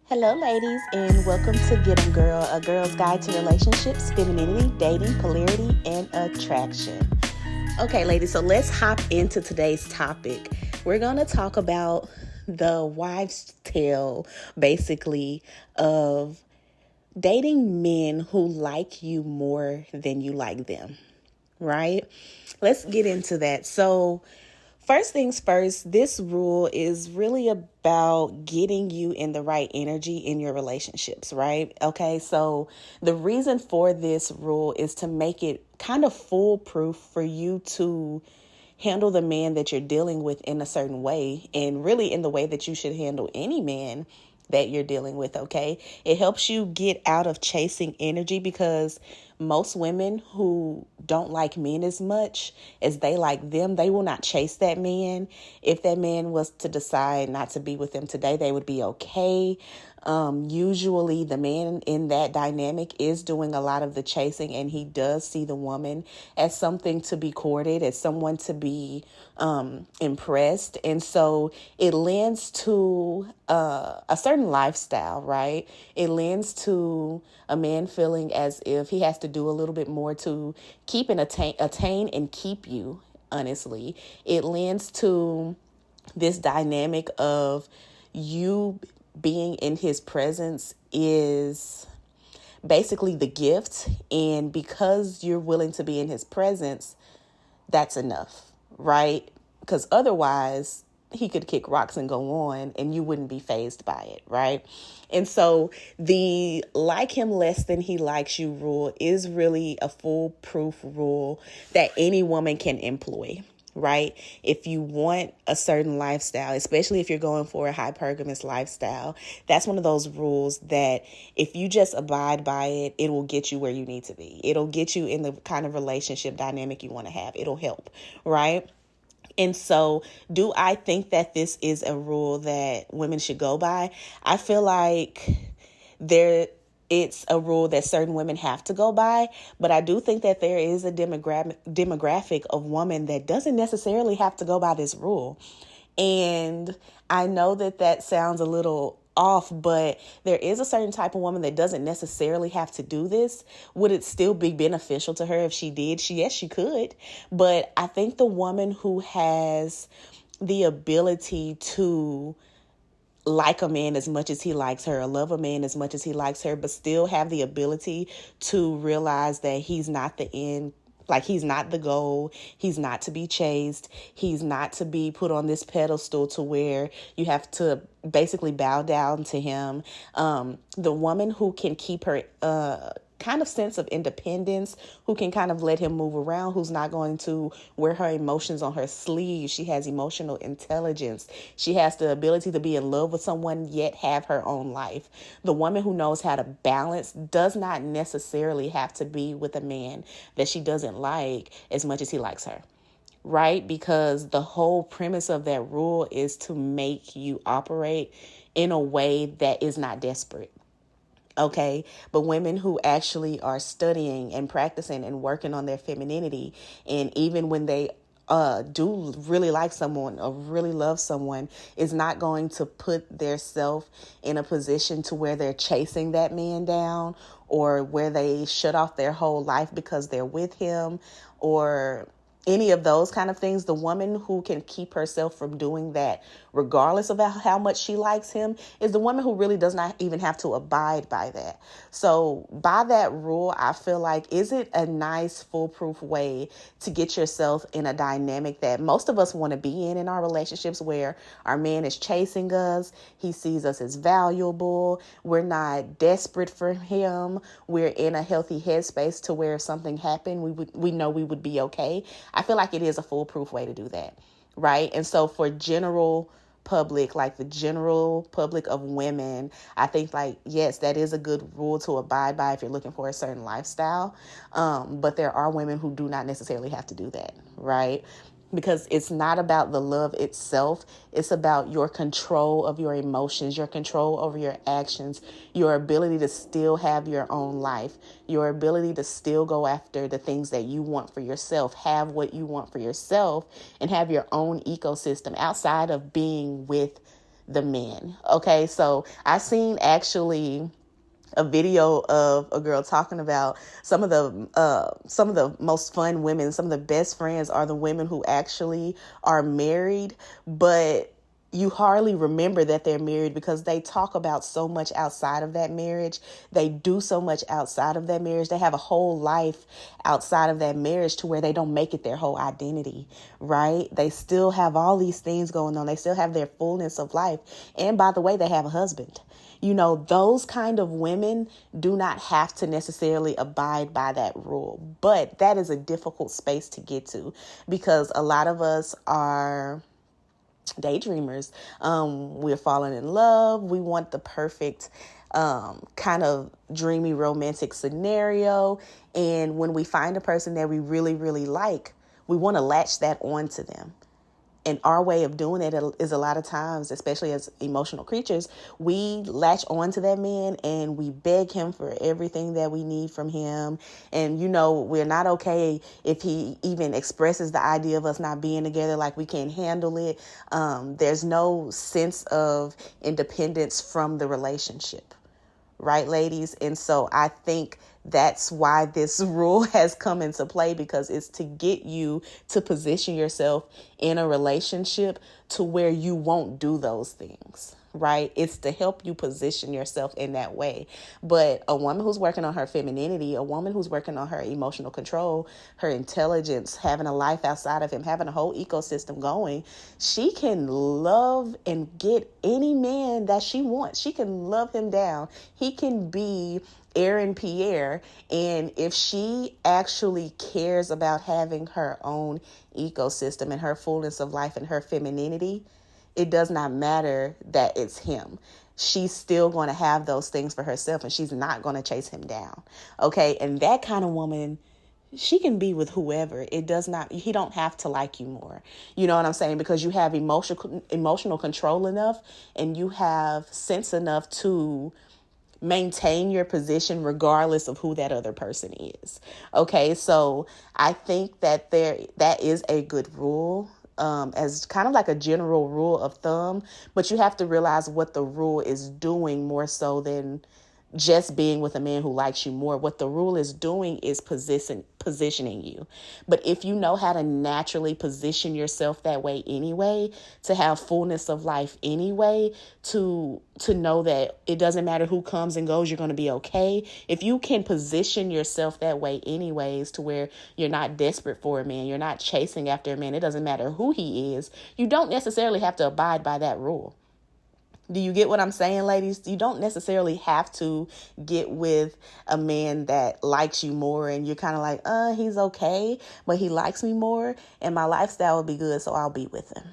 Hello, ladies, and welcome to Get 'em Girl, a girl's guide to relationships, femininity, dating, polarity, and attraction. Okay, ladies, so let's hop into today's topic. We're going to talk about the wives' tale, basically, of dating men who like you more than you like them, right? Let's get into that. So, first things first, this rule is really about getting you in the right energy in your relationships, right? Okay, so the reason for this rule is to make it kind of foolproof for you to handle the man that you're dealing with in a certain way, and really in the way that you should handle any man that you're dealing with, okay? It helps you get out of chasing energy, because most women who don't like men as much as they like them, they will not chase that man. If that man was to decide not to be with them today, they would be okay. Usually the man in that dynamic is doing a lot of the chasing, and he does see the woman as something to be courted, as someone to be impressed. And so it lends to a certain lifestyle, right? It lends to a man feeling as if he has to do a little bit more to keep and attain and keep you, honestly. It lends to this dynamic of you being in his presence is basically the gift. And because you're willing to be in his presence, that's enough, right? Because otherwise, he could kick rocks and go on and you wouldn't be fazed by it, right? And so the like him less than he likes you rule is really a foolproof rule that any woman can employ. Right? If you want a certain lifestyle, especially if you're going for a hypergamous lifestyle, that's one of those rules that if you just abide by it, it will get you where you need to be. It'll get you in the kind of relationship dynamic you want to have. It'll help, right? And so, do I think that this is a rule that women should go by? I feel like it's a rule that certain women have to go by, but I do think that there is a demographic of women that doesn't necessarily have to go by this rule. And I know that sounds a little off, but there is a certain type of woman that doesn't necessarily have to do this. Would it still be beneficial to her if she did? Yes, she could. But I think the woman who has the ability to like a man as much as he likes her, or love a man as much as he likes her, but still have the ability to realize that he's not the end. Like, he's not the goal. He's not to be chased. He's not to be put on this pedestal to where you have to basically bow down to him. The woman who can keep her kind of sense of independence, who can kind of let him move around, who's not going to wear her emotions on her sleeve. She has emotional intelligence. She has the ability to be in love with someone yet have her own life. The woman who knows how to balance does not necessarily have to be with a man that she doesn't like as much as he likes her. Right? Because the whole premise of that rule is to make you operate in a way that is not desperate. Okay, but women who actually are studying and practicing and working on their femininity, and even when they do really like someone or really love someone, is not going to put their self in a position to where they're chasing that man down, or where they shut off their whole life because they're with him, or any of those kind of things. The woman who can keep herself from doing that, regardless of how much she likes him, is the woman who really does not even have to abide by that. So by that rule, I feel like, is it a nice foolproof way to get yourself in a dynamic that most of us want to be in our relationships, where our man is chasing us, he sees us as valuable, we're not desperate for him, we're in a healthy headspace to where if something happened, we know we would be okay. I feel like it is a foolproof way to do that, right? And so for general public, like the general public of women, I think, like, yes, that is a good rule to abide by if you're looking for a certain lifestyle. But there are women who do not necessarily have to do that, right? Because it's not about the love itself. It's about your control of your emotions, your control over your actions, your ability to still have your own life, your ability to still go after the things that you want for yourself, have what you want for yourself, and have your own ecosystem outside of being with the men. Okay, so I seen actually a video of a girl talking about some of the most fun women, some of the best friends are the women who actually are married, but you hardly remember that they're married because they talk about so much outside of that marriage. They do so much outside of that marriage. They have a whole life outside of that marriage to where they don't make it their whole identity, right? They still have all these things going on. They still have their fullness of life. And by the way, they have a husband. You know, those kind of women do not have to necessarily abide by that rule. But that is a difficult space to get to because a lot of us are daydreamers. We're falling in love. We want the perfect kind of dreamy romantic scenario. And when we find a person that we really, really like, we want to latch that onto them. And our way of doing it is a lot of times, especially as emotional creatures, we latch on to that man and we beg him for everything that we need from him. And, you know, we're not okay if he even expresses the idea of us not being together, like we can't handle it. There's no sense of independence from the relationship. Right, ladies? And so I think that's why this rule has come into play, because it's to get you to position yourself in a relationship to where you won't do those things. Right? It's to help you position yourself in that way. But a woman who's working on her femininity, a woman who's working on her emotional control, her intelligence, having a life outside of him, having a whole ecosystem going, she can love and get any man that she wants. She can love him down. He can be Aaron Pierre. And if she actually cares about having her own ecosystem and her fullness of life and her femininity, it does not matter that it's him. She's still going to have those things for herself and she's not going to chase him down. Okay. And that kind of woman, she can be with whoever. He don't have to like you more. You know what I'm saying? Because you have emotional control enough and you have sense enough to maintain your position regardless of who that other person is. Okay. So I think that that is a good rule. As kind of like a general rule of thumb, but you have to realize what the rule is doing more so than just being with a man who likes you more. What the rule is doing is positioning you. But if you know how to naturally position yourself that way anyway, to have fullness of life anyway, to know that it doesn't matter who comes and goes, you're going to be okay. If you can position yourself that way anyways, to where you're not desperate for a man, you're not chasing after a man, it doesn't matter who he is, you don't necessarily have to abide by that rule. Do you get what I'm saying, ladies? You don't necessarily have to get with a man that likes you more and you're kind of like, he's okay, but he likes me more and my lifestyle will be good, so I'll be with him.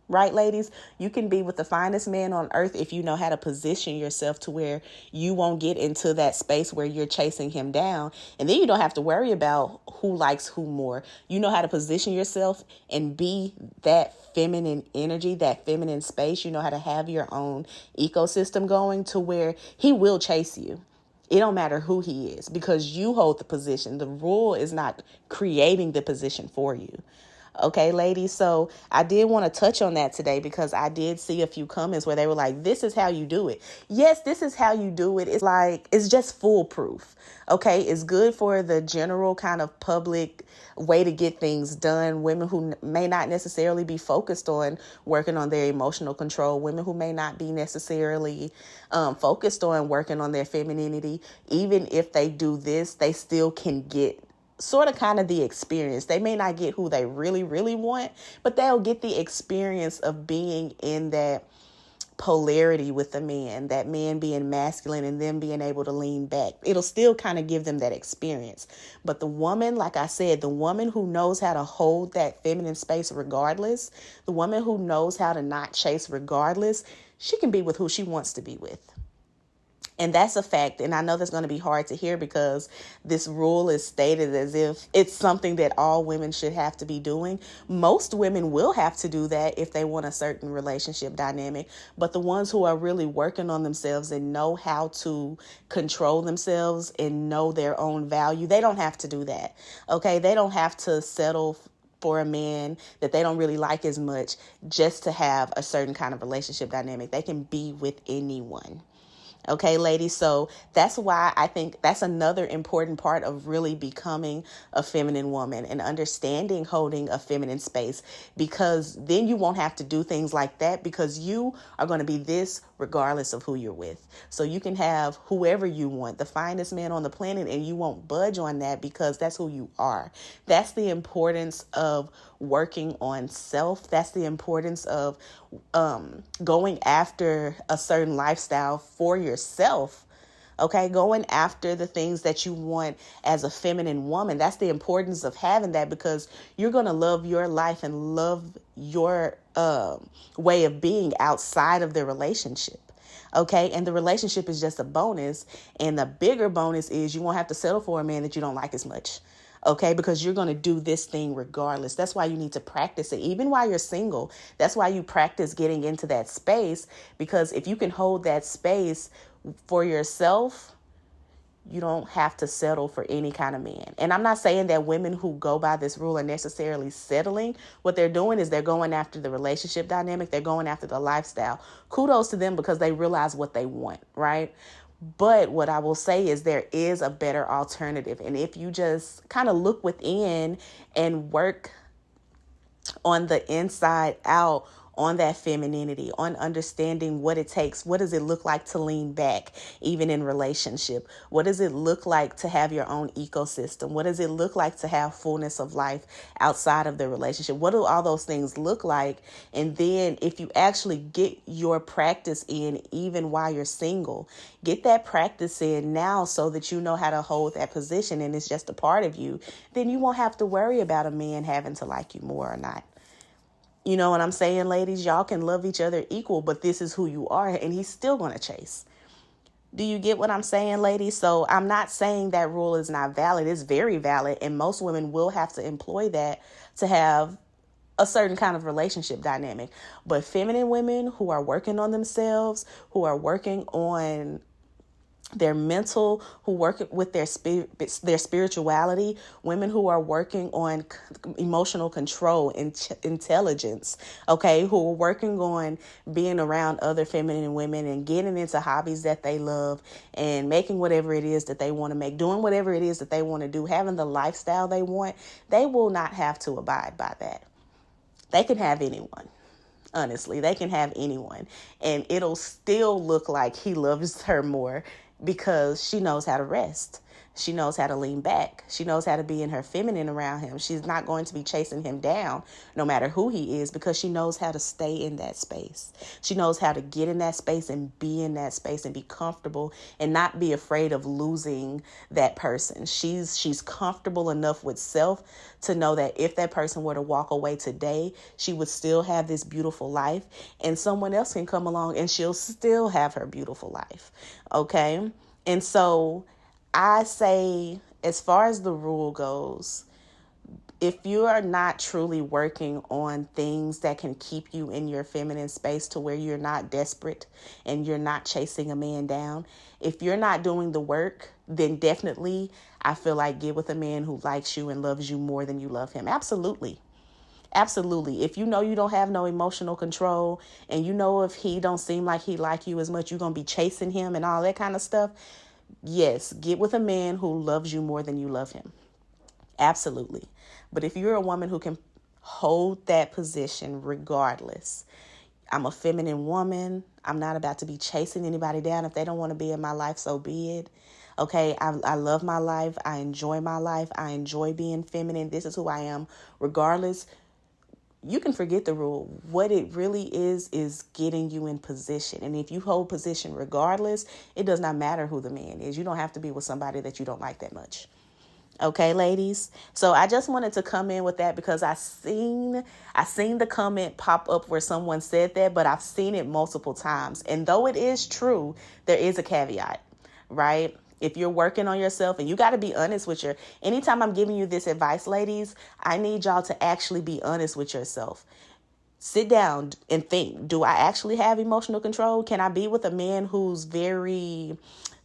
Right, ladies? You can be with the finest man on earth if you know how to position yourself to where you won't get into that space where you're chasing him down. And then you don't have to worry about who likes who more. You know how to position yourself and be that feminine energy, that feminine space. You know how to have your own ecosystem going to where he will chase you. It don't matter who he is because you hold the position. The rule is not creating the position for you. Okay, ladies. So I did want to touch on that today because I did see a few comments where they were like, this is how you do it. Yes, this is how you do it. It's like, it's just foolproof. Okay. It's good for the general kind of public way to get things done. Women who may not necessarily be focused on working on their emotional control, women who may not be necessarily focused on working on their femininity. Even if they do this, they still can get sort of kind of the experience. They may not get who they really, really want, but they'll get the experience of being in that polarity with the man, that man being masculine and them being able to lean back. It'll still kind of give them that experience. But the woman, like I said, the woman who knows how to hold that feminine space regardless, the woman who knows how to not chase regardless, she can be with who she wants to be with. And that's a fact. And I know that's going to be hard to hear because this rule is stated as if it's something that all women should have to be doing. Most women will have to do that if they want a certain relationship dynamic. But the ones who are really working on themselves and know how to control themselves and know their own value, they don't have to do that. Okay, they don't have to settle for a man that they don't really like as much just to have a certain kind of relationship dynamic. They can be with anyone. Okay, ladies. So that's why I think that's another important part of really becoming a feminine woman and understanding holding a feminine space, because then you won't have to do things like that, because you are going to be this regardless of who you're with. So you can have whoever you want, the finest man on the planet, and you won't budge on that because that's who you are. That's the importance of working on self. That's the importance of going after a certain lifestyle for yourself. Okay, going after the things that you want as a feminine woman. That's the importance of having that, because you're going to love your life and love your way of being outside of the relationship. Okay, and the relationship is just a bonus. And the bigger bonus is you won't have to settle for a man that you don't like as much. Okay, because you're going to do this thing regardless. That's why you need to practice it, even while you're single. That's why you practice getting into that space, because if you can hold that space for yourself, you don't have to settle for any kind of man. And I'm not saying that women who go by this rule are necessarily settling. What they're doing is they're going after the relationship dynamic. They're going after the lifestyle. Kudos to them, because they realize what they want, right? But what I will say is there is a better alternative. And if you just kind of look within and work on the inside out on that femininity, on understanding what it takes. What does it look like to lean back, even in relationship? What does it look like to have your own ecosystem? What does it look like to have fullness of life outside of the relationship? What do all those things look like? And then if you actually get your practice in, even while you're single, get that practice in now so that you know how to hold that position and it's just a part of you, then you won't have to worry about a man having to like you more or not. You know what I'm saying, ladies? Y'all can love each other equal, but this is who you are, and he's still going to chase. Do you get what I'm saying, ladies? So I'm not saying that rule is not valid. It's very valid, and most women will have to employ that to have a certain kind of relationship dynamic. But feminine women who are working on themselves, who are working on their mental, who work with their spirituality, women who are working on emotional control and intelligence, okay, who are working on being around other feminine women and getting into hobbies that they love and making whatever it is that they want to make, doing whatever it is that they want to do, having the lifestyle they want, they will not have to abide by that. They can have anyone. Honestly, they can have anyone, and it'll still look like he loves her more, because she knows how to rest. She knows how to lean back. She knows how to be in her feminine around him. She's not going to be chasing him down no matter who he is, because she knows how to stay in that space. She knows how to get in that space and be in that space and be comfortable and not be afraid of losing that person. She's comfortable enough with self to know that if that person were to walk away today, she would still have this beautiful life, and someone else can come along and she'll still have her beautiful life. Okay? And so I say, as far as the rule goes, if you are not truly working on things that can keep you in your feminine space to where you're not desperate and you're not chasing a man down, if you're not doing the work, then definitely I feel like get with a man who likes you and loves you more than you love him. Absolutely. Absolutely. If you know you don't have no emotional control, and you know if he don't seem like he like you as much, you're going to be chasing him and all that kind of stuff, yes, get with a man who loves you more than you love him. Absolutely. But if you're a woman who can hold that position regardless, I'm a feminine woman, I'm not about to be chasing anybody down. If they don't want to be in my life, so be it. Okay, I love my life. I enjoy my life. I enjoy being feminine. This is who I am. Regardless, you can forget the rule. What it really is getting you in position. And if you hold position regardless, it does not matter who the man is. You don't have to be with somebody that you don't like that much. Okay, ladies. So I just wanted to come in with that, because I seen the comment pop up where someone said that, but I've seen it multiple times. And though it is true, there is a caveat, right? If you're working on yourself, and you got to be honest with anytime I'm giving you this advice, ladies, I need y'all to actually be honest with yourself. Sit down and think, do I actually have emotional control? Can I be with a man who's very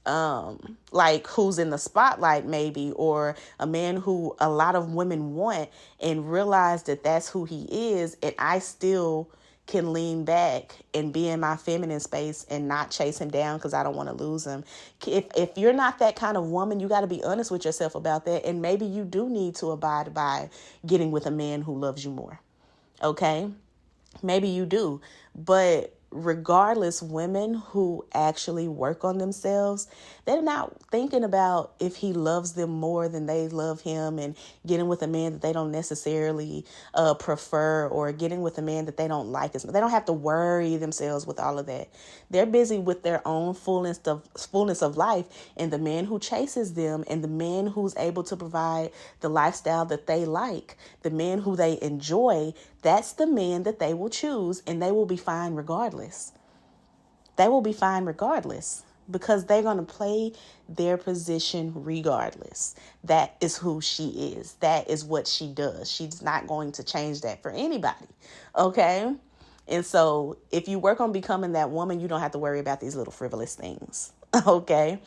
like who's in the spotlight maybe, or a man who a lot of women want, and realize that that's who he is, and I still can lean back and be in my feminine space and not chase him down because I don't want to lose him. If you're not that kind of woman, you got to be honest with yourself about that, and maybe you do need to abide by getting with a man who loves you more. Okay? Maybe you do. But regardless, women who actually work on themselves, they're not thinking about if he loves them more than they love him, and getting with a man that they don't necessarily prefer, or getting with a man that they don't like. They don't have to worry themselves with all of that. They're busy with their own fullness of life, and the man who chases them, and the man who's able to provide the lifestyle that they like, the man who they enjoy, that's the man that they will choose, and they will be fine regardless. They will be fine regardless because they're going to play their position regardless. That is who she is. That is what she does. She's not going to change that for anybody. Okay? And so if you work on becoming that woman, you don't have to worry about these little frivolous things. Okay?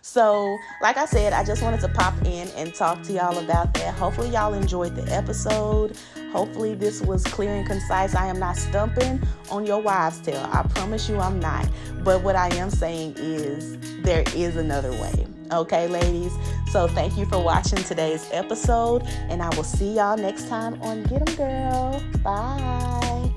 So, like I said, I just wanted to pop in and talk to y'all about that. Hopefully y'all enjoyed the episode. Hopefully this was clear and concise. I am not stumping on your wives' tale. I promise you I'm not. But what I am saying is there is another way. Okay, ladies? So thank you for watching today's episode, and I will see y'all next time on Get 'em Girl. Bye.